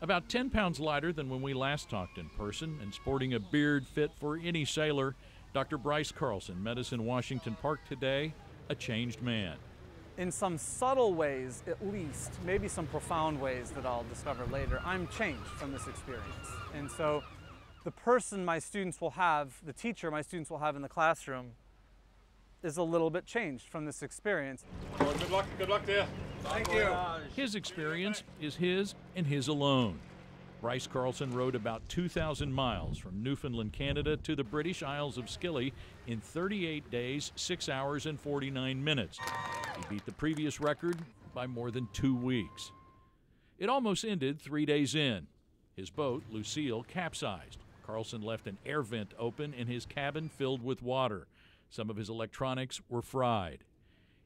About 10 pounds lighter than when we last talked in person and sporting a beard fit for any sailor, Dr. Bryce Carlson met us in Washington Park today, a changed man. In some subtle ways, at least, maybe some profound ways that I'll discover later, I'm changed from this experience. And so the person my students will have, the teacher my students will have in the classroom, is a little bit changed from this experience. Well, good luck there. Thank you. His experience is his and his alone. Bryce Carlson rode about 2,000 miles from Newfoundland, Canada to the British Isles of Scilly in 38 days, 6 hours, and 49 minutes. He beat the previous record by more than 2 weeks. It almost ended 3 days in. His boat, Lucille, capsized. Carlson left an air vent open and his cabin filled with water. Some of his electronics were fried.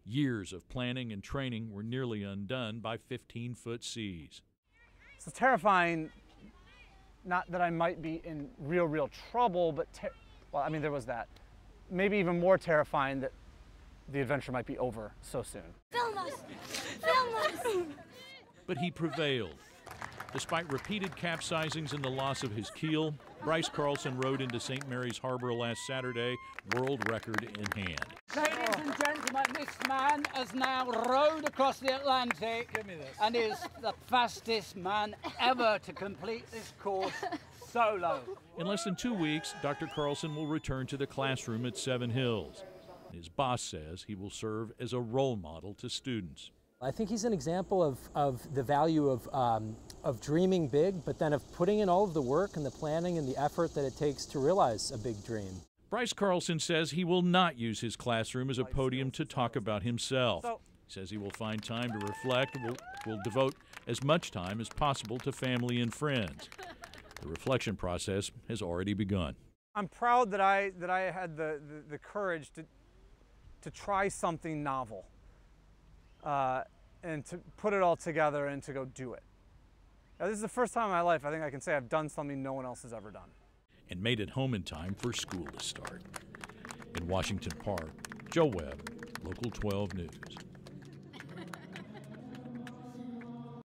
Years of planning and training were nearly undone by 15-foot seas. It's terrifying, not that I might be in real trouble, but, well, I mean, there was that. Maybe even more terrifying that the adventure might be over so soon. Film us! Film us! But he prevailed. Despite repeated capsizings and the loss of his keel, Bryce Carlson rode into St. Mary's Harbor last Saturday, world record in hand. Ladies and gentlemen, this man has now rowed across the Atlantic and is the fastest man ever to complete this course solo. In less than 2 weeks, Dr. Carlson will return to the classroom at Seven Hills. His boss says he will serve as a role model to students. I think he's an example of the value of dreaming big, but then of putting in all of the work and the planning and the effort that it takes to realize a big dream. Bryce Carlson says he will not use his classroom as a podium to talk about himself. He says he will find time to reflect, will devote as much time as possible to family and friends. The reflection process has already begun. I'm proud that I had the courage to try something novel. And to put it all together and to go do it. Now, this is the first time in my life I think I can say I've done something no one else has ever done. And made it home in time for school to start. In Washington Park, Joe Webb, Local 12 News.